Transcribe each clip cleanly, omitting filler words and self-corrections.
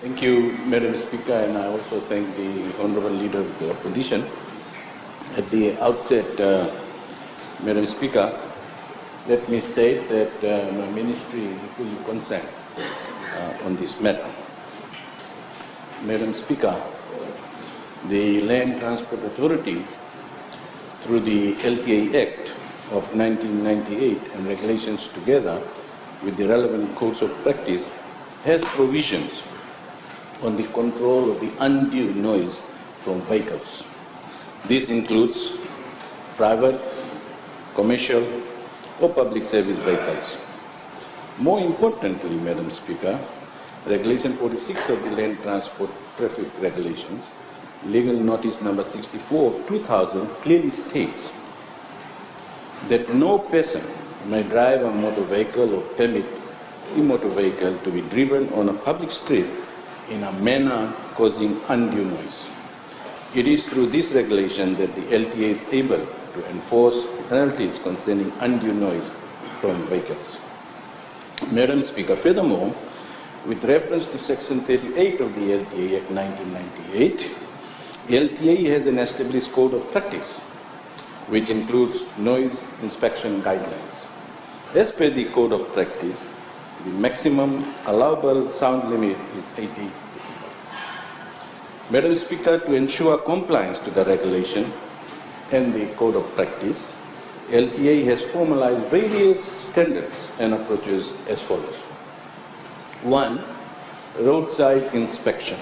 Thank you, Madam Speaker, and I also thank the Honourable Leader of the Opposition. At the outset, Madam Speaker, let me state that my ministry is fully concerned on this matter. Madam Speaker, the Land Transport Authority, through the LTA Act of 1998 and regulations together with the relevant codes of practice, has provisions on the control of the undue noise from vehicles. This includes private, commercial, or public service vehicles. More importantly, Madam Speaker, Regulation 46 of the Land Transport Traffic Regulations, Legal Notice number 64 of 2000, clearly states that no person may drive a motor vehicle or permit a motor vehicle to be driven on a public street in a manner causing undue noise. It is through this regulation that the LTA is able to enforce penalties concerning undue noise from vehicles. Madam Speaker, furthermore, with reference to Section 38 of the LTA Act 1998, LTA has an established code of practice which includes noise inspection guidelines. As per the code of practice, the maximum allowable sound limit is 80 decibel. Madam Speaker, to ensure compliance to the regulation and the code of practice, LTA has formalized various standards and approaches as follows. 1. Roadside inspection.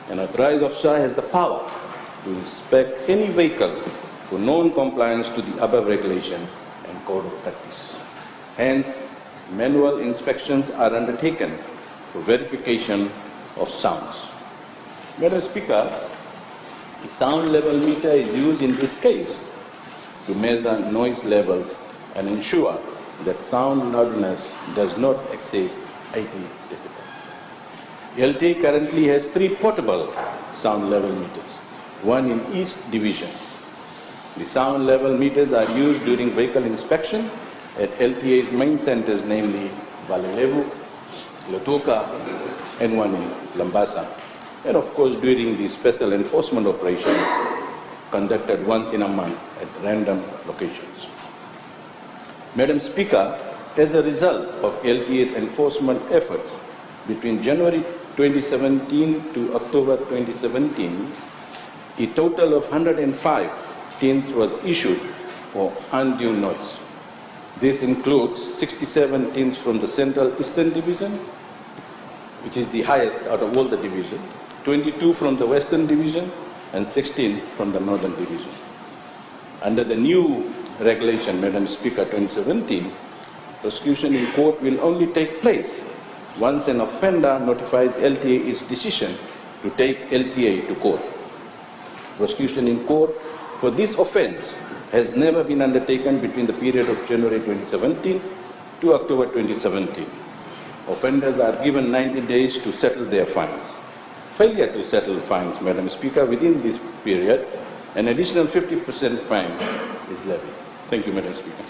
An authorized officer has the power to inspect any vehicle for non-compliance to the above regulation and code of practice. Hence, manual inspections are undertaken for verification of sounds. Madam Speaker, the sound level meter is used in this case to measure noise levels and ensure that sound loudness does not exceed 80 decibel. LTA currently has 3 portable sound level meters, one in each division. The sound level meters are used during vehicle inspection at LTA's main centers, namely Valilevu, Lotoka, and one in Lambasa, and of course during the special enforcement operations conducted once in a month at random locations. Madam Speaker, as a result of LTA's enforcement efforts between January 2017 to October 2017, a total of 105 tins was issued for undue noise. This includes 67 tins from the Central Eastern Division, which is the highest out of all the divisions, 22 from the Western Division, and 16 from the Northern Division. Under the new regulation, Madam Speaker, 2017, prosecution in court will only take place once an offender notifies LTA its decision to take LTA to court. Prosecution in court for this offence has never been undertaken between the period of January 2017 to October 2017. Offenders are given 90 days to settle their fines. Failure to settle fines, Madam Speaker, within this period, an additional 50% fine is levied. Thank you, Madam Speaker.